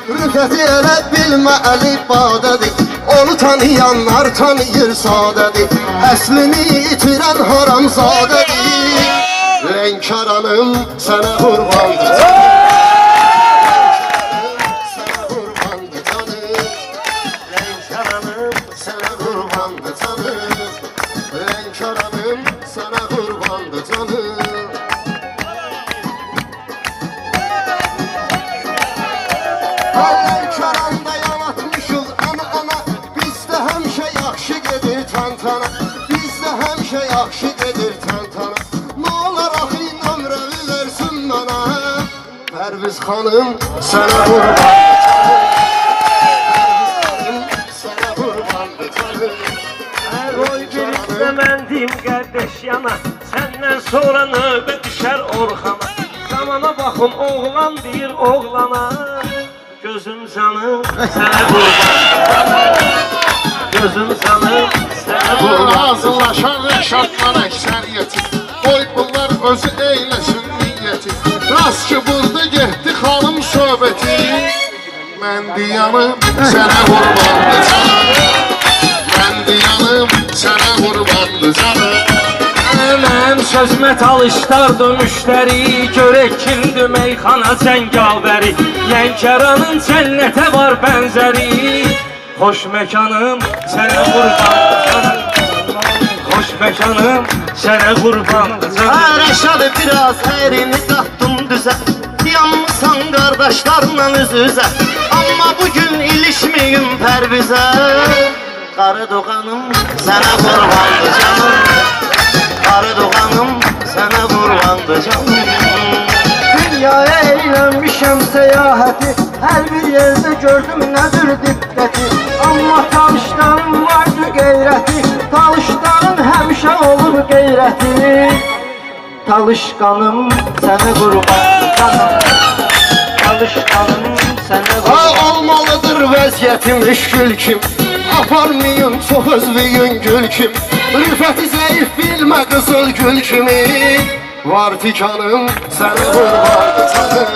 Rüfəti elə bilmə əlifbadədir, onu tanıyanlar tanıyır sadədir. Əslini itirən haramzadədir. Lənkəranım sənə qurbandır canım. Lənkəranım sənə qurbandır canım. Lənkəranım sənə qurbandır canım. Lənkəranda yalatmışıq ana, bizdə həmişə yaxşı gedir təntənə. Bizdə həmişə yaxşı gedir təntənə. Nə olar axı nömrəvi versin mənə. Pərviz xanım sənə qurbandır canım. Roy birlikdə məndim qardeş yana, səndən sonra növbə düşər Orxana. Zamana baxın oğlan deyir oğlana, gözüm canım sənə qurbandır. Gözüm canım sənə qurbandır. Hazırlaşan Rəşadla əksəriyyəti, qoy bunlar özü eyləsin niyyəti. Rast ki burada getdi xanım söhbəti, mən diyanım sənə qurbandır canım. Mən diyanım sənə qurbandır canım. Mən sözmə talışdardı müştəri, görək kimdir meyxana cəngavəri. Lənkəranın cənnətə var bənzəri, xoş məkanım sənə qurbandır canım. Xoş məkanım sənə qurbandır canım. Rəşadı biraz əyrini qatdım düzə, yanmısan qardaşlarla üz-üzə. Amma bugün ilişməyim Pərvizə. Qarı doğanım sənə qurbandır canım. Qarı doğanım sənə qurbandır canım. Dünyaya eylənmişəm səyahəti, hər bir yerdə gördüm nədir diqqəti. Amma talışların vardı qeyrəti, talışların həmişə olur qeyrəti. Talışqanım sənə qurbandır canım. Talışqanım sənə qurbandır. Olmalıdır vəziyyətim müşkül kim, aparmayın çox özlüyün gül kim. Rüfəti zəif bilmə qızıl gül kimi. Var tikanım sənə qurbandır canım.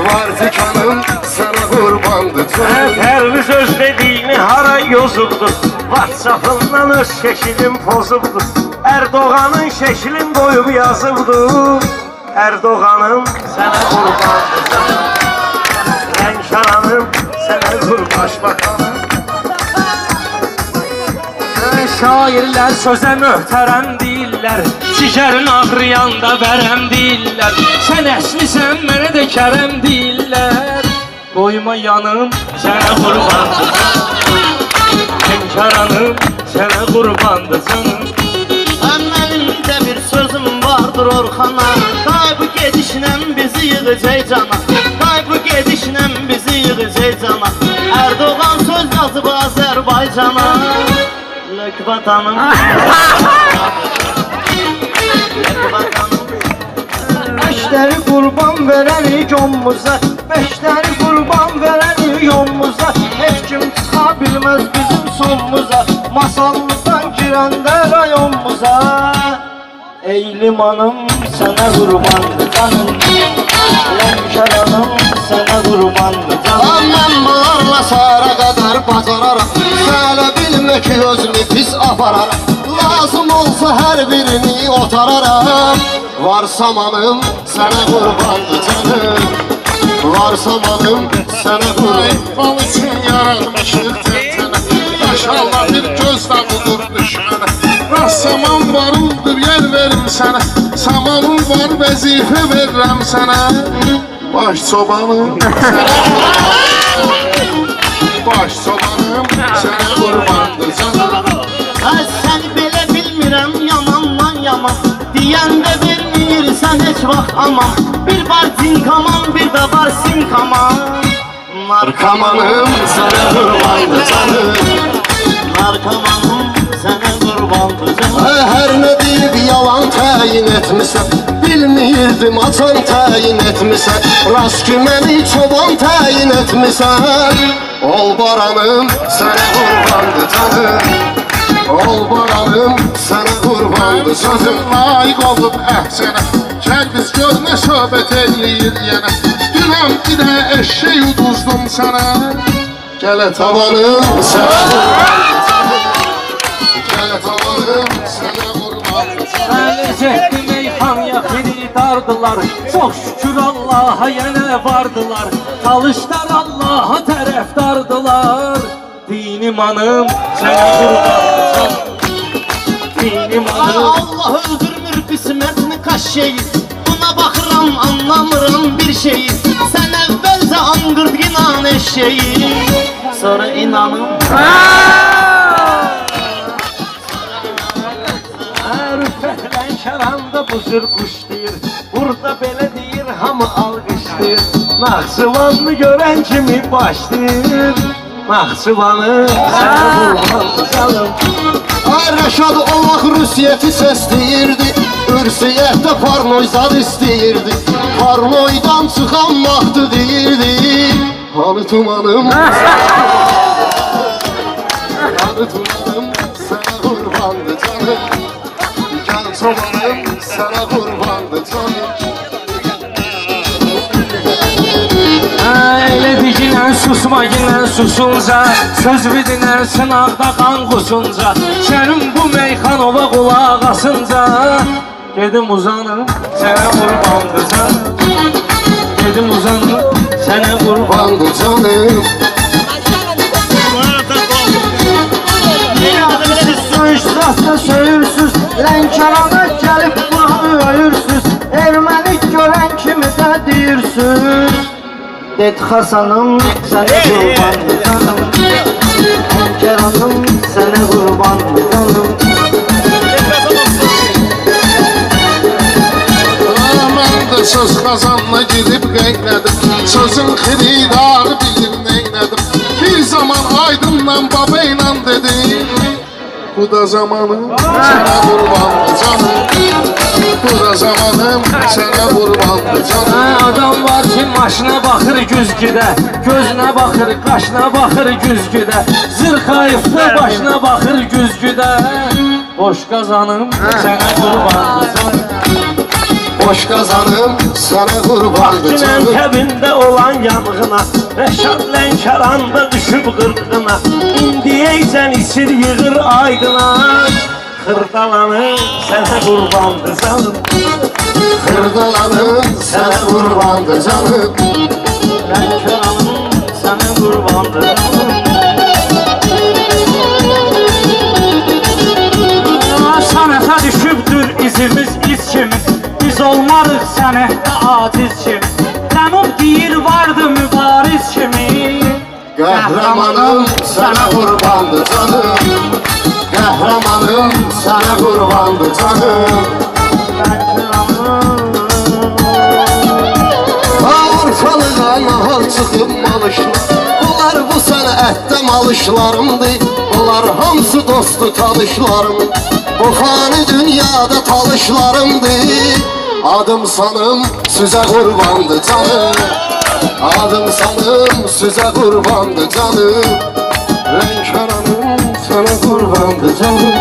Var tikanım sənə qurbandır canım. Pərviz öz dediyini hara yozubdur, WhatsApp-ından öz şəkilin pozubdur. Erdoğanın şəklin qoyub yazıbdır. Erdoğanım sənə qurbandır canım. Lənkəranım sənə qurbandır başbakanım. Şairlər sözə möhtərəm deyirlər, cigərin ağrıyanda vərəm deyirlər. Sən əslisən, mənə də kərəm deyirlər. Qoyma yanım, sənə qurbandır canım. Lənkəranım sənə qurbandır canım. Əməlimdə bir sözüm vardır Orxana, day bu gedişlə bizi yığacaq cana. Day bu gedişlə bizi yığacaq cana. Erdoğan söz yazıb Azərbaycana. Lök vatanım, lök vatanım. Beşləri qurban verərik yolumuza, beşləri qurban verərik yolumuza. Heç kim çıxa bilməz bizim sonumuza, masallıdan girəndə rayonumuza. Ey limanım sənə qurbandır canım. Lənkəranım sənə qurbandır canım. Mən bağırla sara qədər bacararam, sələ bilmə ki özünü pis apararam. Lazım olsa hər birini otararam. Var samanım sənə qurbandır canım. Var samanım sənə qurbandır. Bal üçün yaranmışıq təntənə, yaşarla bir gözlə budur düşmənə. Rast saman varıldır yer verim sənə, samanım var vəzifə verirəm sənə. Baş çobanım sənə qurbandır. Baş çobanım sənə qurbandır canım. Ay səni belə bilmirəm yamandan yaman, deyəndə verməyirsən heç vaxt aman. Bir var cinkaman, bir də var sinkaman. Narkamanım sənə qurbandır canım. Narkamanım sənə qurbandır canım. Hər nə deyib yalan təyin etmisən, bilmirdim açan təyin etmisən. Rast ki məni çoban təyin etmisən. Ol baranım sənə qurbandır canım. Ol baranım sənə qurbandır Sözüm layiq olub əhsənə, Gel biz gör ne söhbət eləyir yenə. Dünəm bir də eşşək uduzdum sənə. Gələ tavanım sənə Gələ tavanım sənə qurban. Ələcəkdi meyxan yaxini dardılar. Çox şükür Allaha yenə vardılar. Talışlar Allaha tərəfdardılar. Dinim anım sənə qurban. Dinim anım. Allah öldürmür qismətini kaşeyi. Buna baxıram anlamıram bir şeyi. Sən əvvəlcə anqırd inan eşeği. Sonra inanım Rüfətlə kəranda buzur quş deyir. Burada belə deyir, hamı alqışlayır. Naxçıvanlı görən kimi başlayır. Naxçıvanı sənə qurban salım. Ay Rəşad Allah Rusiyyəti səsləyirdi. Ürsiyyətdə parnoyzad istəyirdi. Parnoydan çıxan vaxtı deyirdi. Hanı tumanım Hanı tumanım sənə qurbandı canım. Gel çobanım sənə qurbandı canım. Elə digilən susma gilən susunca. Söz vidinən sınaqda qan qusunca. Sənin bu meyxanova qulaq asınca. Gedim uzanım sənə qurbandı canım. Gedim uzanım sənə qurbandı canım. Suçsuzsa söyürsüz, Lənkərana gəlib buna öyürsüz. Erməni görən kimi də deyirsiniz. Det Hasanım sənə qurbandı canım. Lənkəranım sənə qurbandı canım. Mən də söz qazanına gidib qeynədim. Sözün xiridarı bilir neynədim. Bir zaman aydınla baba ilə dedim. Bu da zamanım sənə qurbandı canım. Bu da zamanım sənə qurbandı canım. Adam var ki maşına baxır güzgüdə. Gözünə baxır, qaşına baxır güzgüdə. Zırxayıfda başına baxır güzgüdə. Boş qazanım sənə qurbandı canım. Boş qazanım sənə qurbandı Günən canım. təbində olan yanğına. Rəşad Lənkəranda düşüb qırğına. İndiyəcən içir yığır aydına. Xırdalanım sənə qurbandı canım. Xırdalanım sənə qurbandı canım. Lənkəranım sənə qurbandı canım. Sənətə düşübdür izimiz iz kimi. Biz olmarıq sənətdə aciz kimi. Təmub deyir vardı mübariz kimi. Qəhrəmanım sənə qurbandı canım. Qəhrəmanım sənə qurbandı canım. Avrupalığa nahar çıxıb malışlar. Bunlar bu sənətdə malışlarımdır. Bunlar hamısı dostu tanışlarım. Bu fani dünyada talışlarımdır. Adım sanım sizə qurbandı canım. Adım sanım sizə qurbandı canım. Lənkəranım sənə qurbandı canım.